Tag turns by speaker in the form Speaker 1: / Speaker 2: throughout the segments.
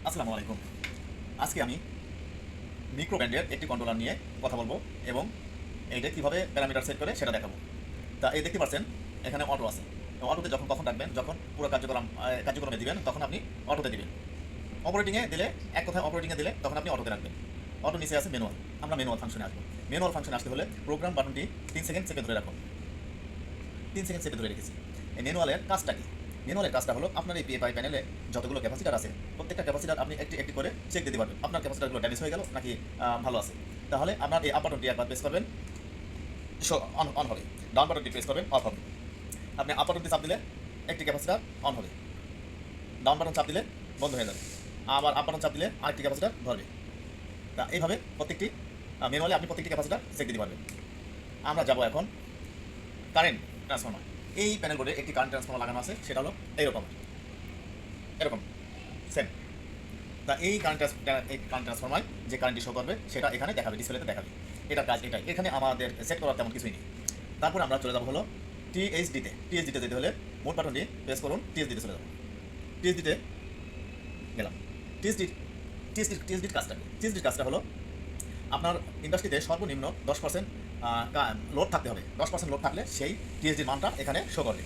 Speaker 1: আসসালামু আলাইকুম। আজকে আমি মিক্রো ব্যান্ডের একটি কন্ট্রোলার নিয়ে কথা বলবো এবং এইটা কীভাবে প্যারামিটার সেট করে সেটা দেখাবো। তা এই দেখতে পাচ্ছেন এখানে অটো আছে। অটোতে কখন রাখবেন, যখন পুরো কার্যক্রমে দিবেন তখন আপনি অটোতে দিবেন। অপারেটিংয়ে দিলে এক কথায় অপারেটিংয়ে দিলে তখন আপনি অটোতে রাখবেন। অটো নিচে আছে ম্যানুয়াল। আমরা ম্যানুয়াল ফাংশনে আসবো। ম্যানুয়াল ফাংশনে আসতে হলে প্রোগ্রাম বাটনটি 3 সেকেন্ড চেপে ধরে রাখুন। 3 সেকেন্ড চেপে ধরে রেখেছি। এই ম্যানুয়ালের কাজটা কি? ম্যানুয়ালের কাজটা হলো আপনার এই পিএফআই প্যানেলে যতগুলো ক্যাপাসিটার আছে প্রত্যেকটা ক্যাপাসিটার আপনি একটি একটি করে চেক দিতে পারবেন আপনার ক্যাপাসিটারগুলো ড্যামেজ হয়ে গেল নাকি ভালো আছে। তাহলে আপনার এই আপ বাটনটি একবার প্রেস করবেন, অন হবে। ডাউন বাটনটি প্রেস করবেন, অফ হবে। আপনি আপ বাটনটি চাপ দিলে একটি ক্যাপাসিটার অন হবে, ডাউন বাটন চাপ দিলে বন্ধ হয়ে যাবে, আবার আপ বাটন চাপ দিলে আরেকটি ক্যাপাসিটার ধরবে। তা এইভাবে প্রত্যেকটি ম্যানুয়ালি আপনি প্রত্যেকটি ক্যাপাসিটার চেক দিতে পারবেন। আমরা যাব এখন কারেন্ট ট্রান্সফর্মার। এই প্যানেল বোর্ডে একটি কারেন্ট ট্রান্সফর্মার লাগানো আছে, সেটা হলো এরকম এরকম সেম। তা এই কারেন্ট ট্রান্সফর্মার যে কারেন্টটি শো করবে সেটা এখানে দেখাবে, ডিসপ্লেতে দেখাবে। এটার কাজ এটাই, এখানে আমাদের সেট করার তেমন কিছুই নেই। তারপর আমরা চলে যাবো হলো টিএইচডিতে যেতে হলে মোট বাটনটি প্রেস করুন, টিএইচডিতে চলে যাবো। টিএইচডিতে গেলাম। টিএসডির কাজটা হলো আপনার ইন্ডাস্ট্রিতে সর্বনিম্ন 10% লোড থাকতে হবে। 10% লোড থাকলে সেই টিএসডির মানটা এখানে শো করবে।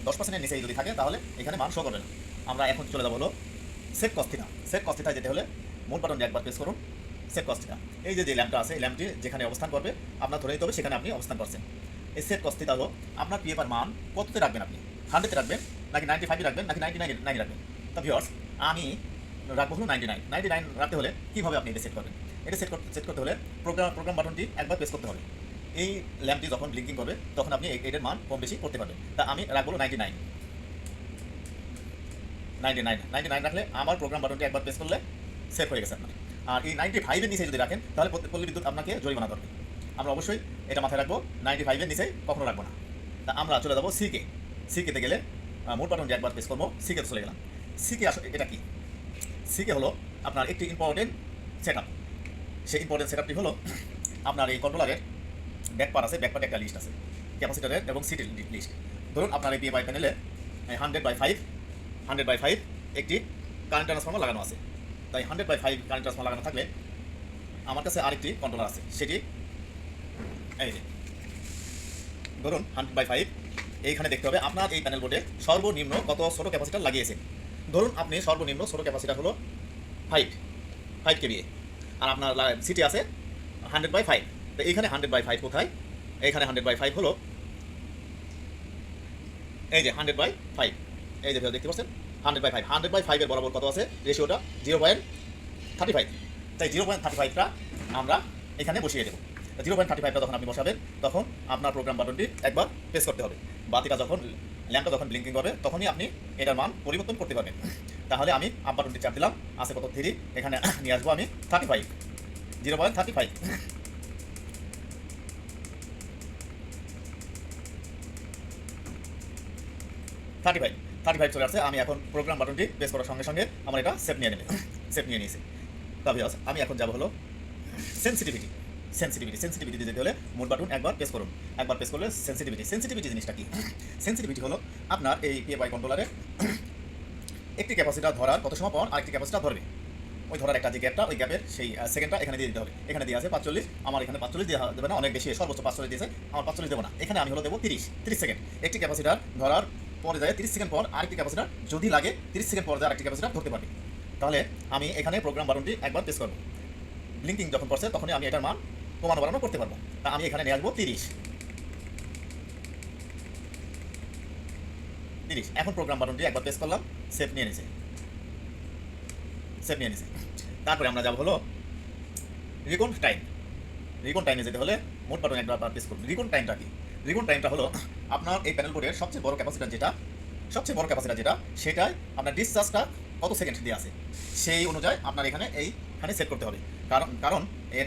Speaker 1: 10%-এর নিচে যদি থাকে তাহলে এখানে মান শো করবে না। আমরা এখন চলে যাবো হলো সেট কস্থিতা। সেট কস্থিতায় যেতে হলে মোট বাটনটি একবার প্রেস করুন, সেট কস্থিতা। এই যে ল্যাম্পটা আছে এই ল্যাম্পটি যেখানে অবস্থান করবে আপনার ধরে নিতে হবে সেখানে আপনি অবস্থান করছেন। এই সেট কস্থিতা হলো আপনার পিএফআর মান কততে রাখবেন, আপনি 100-তে রাখবেন নাকি 95-এ রাখবেন নাকি 99 রাখবেন। তা ভিউয়ার্স, আমি রাখবো হলো 99 রাখতে হলে কীভাবে আপনি এটা সেট করবেন? এটা সেট করতে হলে প্রোগ্রাম বাটনটি একবার প্রেস করতে হবে। এই ল্যাম্পটি যখন ব্লিঙ্কিং করবে তখন আপনি এটার মান কম বেশি করতে পারবেন। তা আমি রাখবো 99 রাখলে আমার প্রোগ্রাম বাটনটি একবার প্রেস করলে সেভ হয়ে গেছে আপনার। আর এই 95-এর নিচে যদি রাখেন তাহলে পল্লী বিদ্যুৎ আপনাকে জরিমানা করবে। আমরা অবশ্যই এটা মাথায় রাখবো, 95-এর নিচে কখনো রাখবো না। তা আমরা চলে যাবো সিকেতে গেলে মোট বাটনটি একবার প্রেস করবো, সিকে চলে গেলাম। সিকে আসলে এটা কি? সিকে হলো আপনার একটি ইম্পর্টেন্ট সেট আপ। সেই ইম্পর্টেন্ট সেট আপটি হলো আপনার এই কন্ট্রোলারের ব্যাকপার্ট একটা লিস্ট আছে ক্যাপাসিটারের এবং সিটির লিস্ট। ধরুন আপনার এই পিএফআই প্যানেলে 100/5 একটি কারেন্ট ট্রান্সফর্মার লাগানো আছে। তাই 100/5 কারেন্ট ট্রান্সফর্মার লাগানো থাকলে আমার কাছে আরেকটি কন্ট্রোলার আছে, সেটি এই যে ধরুন 100/5। এইখানে দেখতে হবে আপনার এই প্যানেল বোর্ডে সর্বনিম্ন কত ছোটো ক্যাপাসিটার লাগিয়েছে। ধরুন আপনি সর্বনিম্ন ছোটো ক্যাপাসিটার হলো 5 কেভিএ, আর আপনার সিটি আছে 100/5। তো এইখানে 100/5 কোথায়? এইখানে 100/5 হলো এই যে 100/5, এই যে দেখতে পাচ্ছেন 100/5 এর বরাবর কত আছে রেশিওটা 0.35। তাই 0.35টা আমরা এখানে বসিয়ে দেবো। 0.35টা যখন আপনি বসাবেন তখন আপনার প্রোগ্রাম বাটনটি একবার প্রেস করতে হবে। বাতিটা ল্যাম্পটা যখন ব্লিঙ্কিং করবে তখনই আপনি এটার মান পরিবর্তন করতে পারবেন। তাহলে আমি আপ বাটনটি চাপ দিলাম, আছে কত 3, এখানে নিয়ে আসবো আমি 35, 0.35। 35 চলে আসছে। আমি এখন প্রোগ্রাম বাটনটি প্রেস করার সঙ্গে সঙ্গে আমার এটা সেভ নিয়ে নেবে, সেভ নিয়ে নিয়েছে। তবে আমি এখন যাব হলো সেন্সিটিভিটিতে যেতে হলে মোট বাটন একবার প্রেস করুন। একবার প্রেস করলে সেন্সিটিভিটি জিনিসটা কি? সেন্সিটিভিটি হলো আপনার এই পিএফআই কন্ট্রোলারে একটি ক্যাপাসিটার ধরার কত সময় পর আরেকটি ক্যাপাসিটার ধরবে। ওই ধরার একটা যে গ্যাপটা, ওই গ্যাপের সেই সেকেন্ডটা এখানে দিয়ে দিতে হবে। এখানে দিয়ে আছে 45, আমার এখানে 45 দেওয়া দেবে না, অনেক বেশি, সর্বোচ্চ 45 দিয়েছে, আমার 45 দেবো না। এখানে আমি হলো দেবো 30 সেকেন্ড। একটি ক্যাপাসিটার ধরার পরে যায় 30 সেকেন্ড পর আরেকটি ক্যাপাসিটার যদি লাগে 30 সেকেন্ড পর যায় আরেকটি ক্যাপাসিটার ধরতে পারবে। তাহলে আমি এখানে প্রোগ্রাম বাটনটি একবার প্রেস করবো, ব্লিঙ্কিং যখন করছে তখনই আমি এটার মান কমানো বাড়ানো করতে পারবো। তা আমি এখানে নিয়ে আসবো 30। এখন প্রোগ্রাম বাটনটি একবার প্রেস করলাম, সেভ নিয়ে নিছে। তারপরে আমরা যাব হলো রিকন টাইমে যেতে হলে মোট বাটন একবার প্রেস করুন। রিকন টাইমটা হলো আপনার এই প্যানেল বোর্ডের সবচেয়ে বড় ক্যাপাসিটার যেটা সেটাই আপনার ডিসচার্জটা কত সেকেন্ড দিয়ে আছে সেই অনুযায়ী আপনার এইখানে সেট করতে হবে। কারণ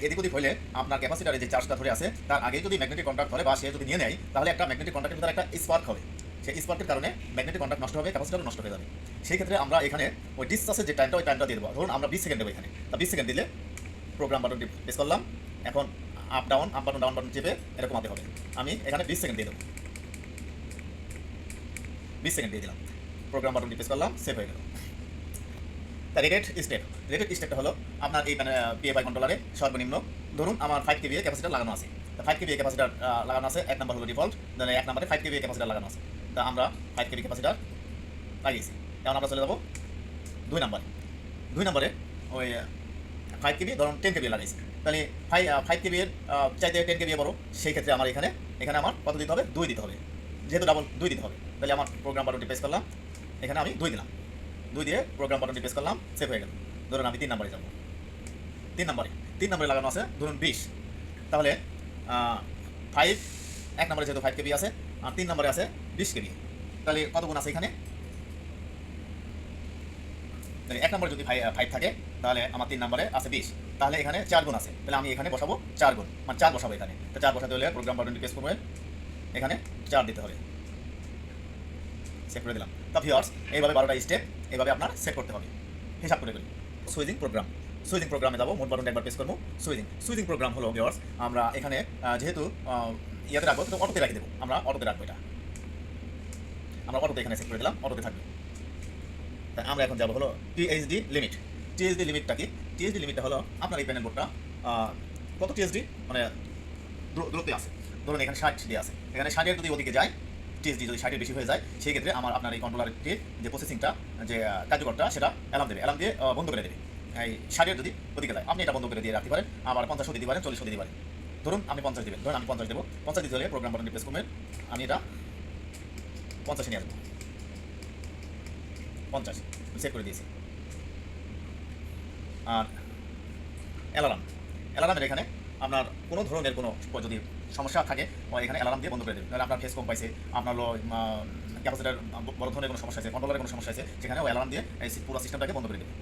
Speaker 1: এদিক ওদিক হলে আপনার ক্যাপাসিটারে যে চার্জটা ধরে আছে তার আগে যদি ম্যাগনেটিক কন্ট্যাক্ট ধরে বা সে যদি নিয়ে নেয় তাহলে একটা ম্যাগনেটিক কন্ট্যাক্টের ভিতরে একটা স্পার্ক হবে। সেই স্পার্কের কারণে ম্যাগনেটিক কন্ট্যাক্ট নষ্ট হবে, ক্যাপাসিটারও নষ্ট হয়ে যাবে। সেই ক্ষেত্রে আমরা এখানে ওই ডিসচার্জের যে টাইমটা দিয়ে দেবো। ধরুন আমরা 20 সেকেন্ড দেবো এখানে। তা 20 সেকেন্ড দিলে প্রোগ্রাম বাটনটি প্রেস করলাম, এখন আপ বাটন চেপে এরকম আনতে হবে। আমি এখানে 20 সেকেন্ড দিয়ে দেবো, 20 সেকেন্ড দিয়ে দিলাম, প্রোগ্রাম বাটনটি প্রেস করলাম, সেভ হয়ে গেল। তা রেটেড স্টেপটা হলো আপনার এই পিএফআই কন্ট্রোলারে সর্বনিম্ন ধরুন আমার 5 কেভি ক্যাপাসিটার লাগানো আছে। তা 5 কেভি ক্যাপাসিটার লাগানো আছে, এক নাম্বার হলো ডিফল্ট, মানে এক নাম্বারে 5 কেভি ক্যাপাসিটার লাগানো আছে। তা আমরা 5 কেভি ক্যাপাসিটার লাগিয়েছি। এখন আমরা চলে যাবো 2 নম্বরে ওই 5 কেবি ধরুন 10 কেবি লাগাইছি, তাহলে 5 কেবি এর চাইতে 10 কেবি বড়, সেই ক্ষেত্রে আমার এখানে আমার কত দিতে হবে? 2 দিতে হবে, যেহেতু ডাবল 2 দিতে হবে। তাহলে আমার প্রোগ্রাম বাটনটি প্রেস করলাম, এখানে আমি 2 দিলাম, 2 দিয়ে প্রোগ্রাম বাটনটি প্রেস করলাম, সেভ হয়ে গেল। ধরুন আমি 3 নম্বরে যাব, 3 নম্বরে লাগানো আছে ধরুন 20, তাহলে 5 এক নম্বরে যেহেতু 5 কেবি আছে আর 3 নম্বরে আছে 20 কেবি, তাহলে কত গুণ আছে এখানে? এক নম্বরে যদি 5 থাকে তাহলে আমার 3 নম্বরে আছে 20, তাহলে এখানে 4 গুণ আছে, তাহলে আমি এখানে বসাবো 4 গুণ, মানে 4 বসাবো এখানে। তো 4 বসাতে হলে প্রোগ্রাম বাটনটি প্রেস করবেন, এখানে 4 দিতে হবে, সেভ করে দিলাম। তা ভিউয়ার্স, এইভাবে 12টা স্টেপ এইভাবে আপনার সেট করতে হবে, হিসাব করে করি। সুইচিং প্রোগ্রামে যাবো, মোট বাটনটা একবার প্রেস করবো। সুইচিং প্রোগ্রাম হলো ভিউয়ার্স, আমরা এখানে যেহেতু ইয়াতে রাখবো, তো অটোতে রেখে দেবো, আমরা অটোতে রাখবো, এটা আমরা অটোতে এখানে সেট করে দিলাম, অটোতে থাকবে। আমরা এখন যাবো হলো টিএইচডি লিমিটটা কি? টিএইচডি লিমিটটা হলো আপনার এই প্যানেল বোর্ডটা কত টিএইচডি মানে দূরত্বে আছে। ধরুন এখানে 60 দিয়ে আছে, এখানে 60 এর যদি ওদিকে যায়, টিএইচডি যদি 60 এর বেশি হয়ে যায়, সেই ক্ষেত্রে আপনার এই কন্ট্রোলারটির যে প্রসেসিংটা, যে কার্যকরটা, সেটা অ্যালার্ম দিয়ে বন্ধ করে দেবে। এই 60 এর যদি ওদিকে যায়, আপনি এটা বন্ধ করে দিয়ে রাখতে পারেন, আবার 50 দিতে পারেন, 40 দিতে পারেন। ধরুন আপনি 50 দিবেন, ধরুন আমি 50 দেবো। 50 দিতে হলে প্রোগ্রাম বাটনটি প্রেস করবেন, আমি এটা 50 নিয়ে আসবো, 50 সেট করে দিয়েছি। আর অ্যালার্মের এখানে আপনার কোনো ধরনের কোনো যদি সমস্যা থাকে, এখানে অ্যালার্ম দিয়ে বন্ধ করে দেবে। তাহলে আপনার ফেস কম পাইছে, আপনার ক্যাপাসিটার বড় ধরনের কোনো সমস্যা আছে, কন্ট্রোলারের কোনো সমস্যা আছে, সেখানে ওই অ্যালার্ম দিয়ে এই পুরো সিস্টেমটাকে বন্ধ করে দেবে।